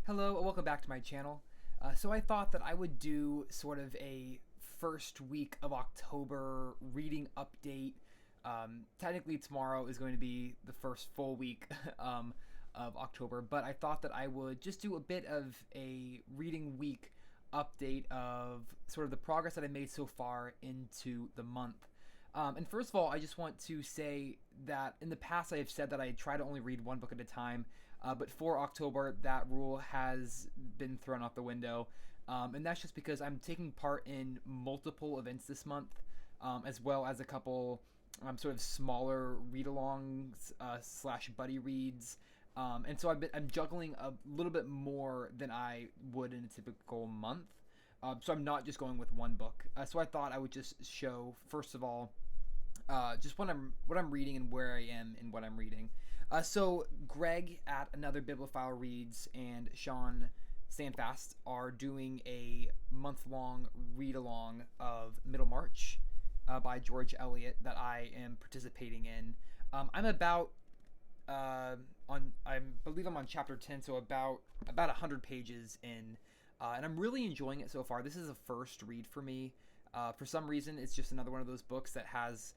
Hello, and welcome back to my channel. So I thought that I would do sort of a first week of October reading update. Technically tomorrow is going to be the first full week of October, but I thought that I would just do a bit of a reading week update of sort of the progress that I made so far into the month. And first of all, I just want to say that in the past I have said that I try to only read one book at a time, but for October that rule has been thrown out the window, and that's just because I'm taking part in multiple events this month, as well as a couple sort of smaller read-alongs slash buddy reads. And so I'm juggling a little bit more than I would in a typical month. So I'm not just going with one book. So I thought I would just show, first of all, just what I'm reading and where I am in what I'm reading. So Greg at Another Bibliophile Reads and Sean Standfast are doing a month-long read-along of Middlemarch by George Eliot that I am participating in. I'm about I believe I'm on chapter 10, so about 100 pages in, and I'm really enjoying it so far. This is a first read for me. For some reason, it's just another one of those books that has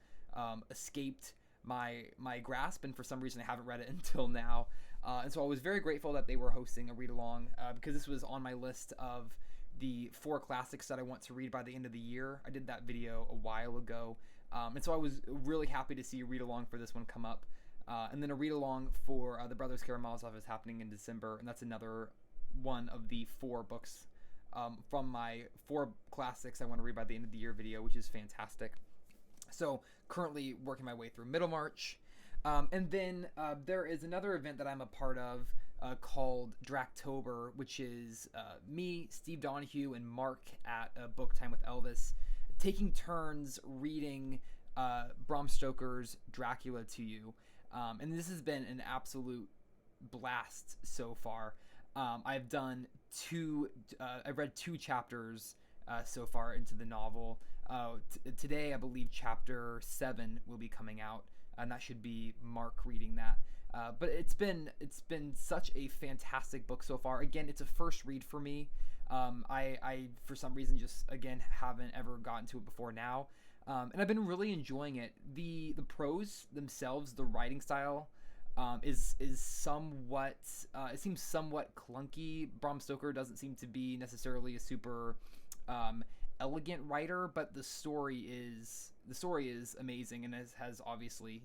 escaped my grasp, and for some reason I haven't read it until now. And so I was very grateful that they were hosting a read along, because this was on my list of the 4 classics that I want to read by the end of the year. I did that video a while ago, and so I was really happy to see a read along for this one come up. And then a read along for The Brothers Karamazov is happening in December, and that's another one of the 4 books from my 4 classics I want to read by the end of the year video, which is fantastic. So currently working my way through Middlemarch. And then there is another event that I'm a part of called Dractober, which is me, Steve Donahue, and Mark at Book Time with Elvis taking turns reading Bram Stoker's Dracula to you. And this has been an absolute blast so far. I've read 2 chapters so far into the novel. Today, I believe chapter 7 will be coming out, and that should be Mark reading that. But it's been such a fantastic book so far. Again, it's a first read for me. I for some reason just again haven't ever gotten to it before now, and I've been really enjoying it. The prose themselves, the writing style, is somewhat it seems somewhat clunky. Bram Stoker doesn't seem to be necessarily a super elegant writer, but the story is amazing, and has obviously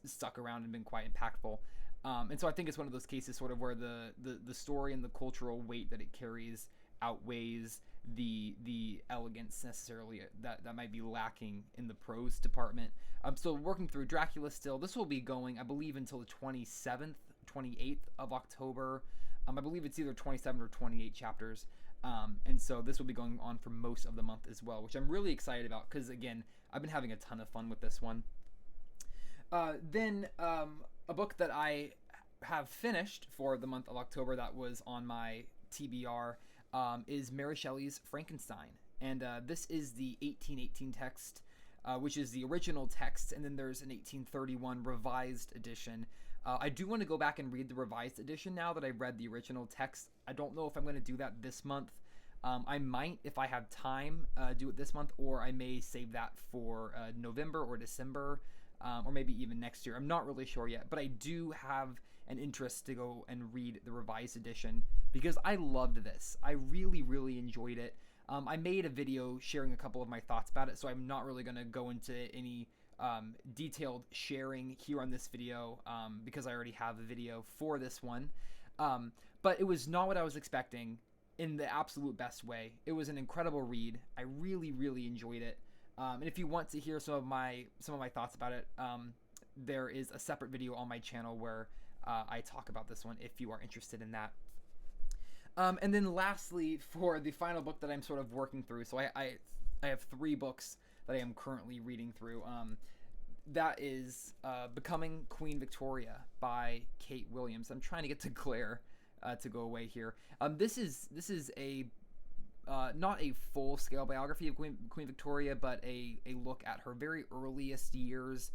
stuck around and been quite impactful. And so I think it's one of those cases sort of where the story and the cultural weight that it carries outweighs the elegance necessarily that might be lacking in the prose department. I'm still working through Dracula still. This will be going, I believe, until the 27th, 28th of October. I believe it's either 27 or 28 chapters. And so this will be going on for most of the month as well, which I'm really excited about because, again, I've been having a ton of fun with this one. Then a book that I have finished for the month of October that was on my TBR is Mary Shelley's Frankenstein. And this is the 1818 text, which is the original text, and then there's an 1831 revised edition. I do want to go back and read the revised edition now that I've read the original text. I don't know if I'm going to do that this month. I might, if I have time, do it this month, or I may save that for November or December, or maybe even next year. I'm not really sure yet, but I do have an interest to go and read the revised edition because I loved this. I really, really enjoyed it. I made a video sharing a couple of my thoughts about it, so I'm not really going to go into any detailed sharing here on this video because I already have a video for this one. But it was not what I was expecting in the absolute best way. It was an incredible read. I really, really enjoyed it. And if you want to hear some of my thoughts about it, there is a separate video on my channel where I talk about this one if you are interested in that. And then lastly, for the final book that I'm sort of working through, so I have 3 books that I am currently reading through. That is Becoming Queen Victoria by Kate Williams. I'm trying to get to Claire to go away here. This is a not a full-scale biography of Queen Victoria, but a look at her very earliest years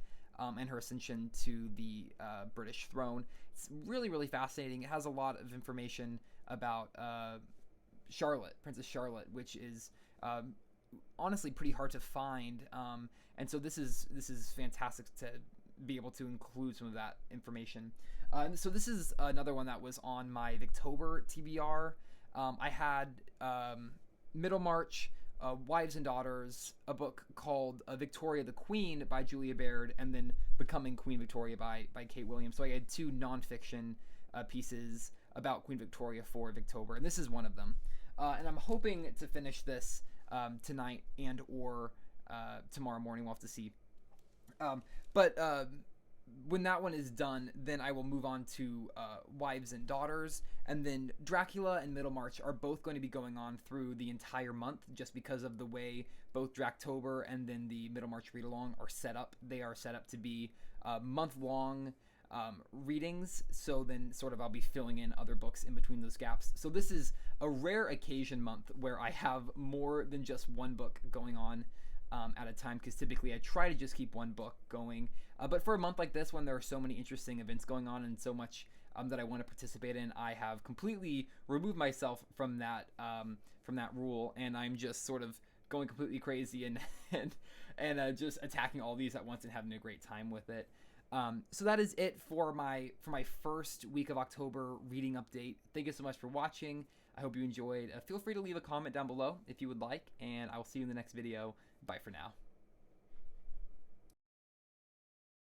and her ascension to the British throne. It's really, really fascinating. It has a lot of information about Charlotte, Princess Charlotte, which is honestly pretty hard to find. And so this is fantastic to be able to include some of that information. So this is another one that was on my Victober TBR. I had Middlemarch, Wives and Daughters, a book called Victoria the Queen by Julia Baird, and then Becoming Queen Victoria by Kate Williams. So I had two nonfiction pieces about Queen Victoria for Victober, and this is one of them. And I'm hoping to finish this tonight and or tomorrow morning. We'll have to see. But when that one is done, then I will move on to Wives and Daughters, and then Dracula and Middlemarch are both going to be going on through the entire month, just because of the way both Dractober and then the Middlemarch read-along are set up. They are set up to be month-long readings, so then sort of I'll be filling in other books in between those gaps. So this is a rare occasion month where I have more than just one book going on at a time, because typically I try to just keep one book going. But for a month like this, when there are so many interesting events going on and so much that I want to participate in, I have completely removed myself from that rule, and I'm just sort of going completely crazy and just attacking all these at once and having a great time with it. So that is it for my first week of October reading update. Thank you so much for watching. I hope you enjoyed. Feel free to leave a comment down below if you would like, and I will see you in the next video. Bye for now.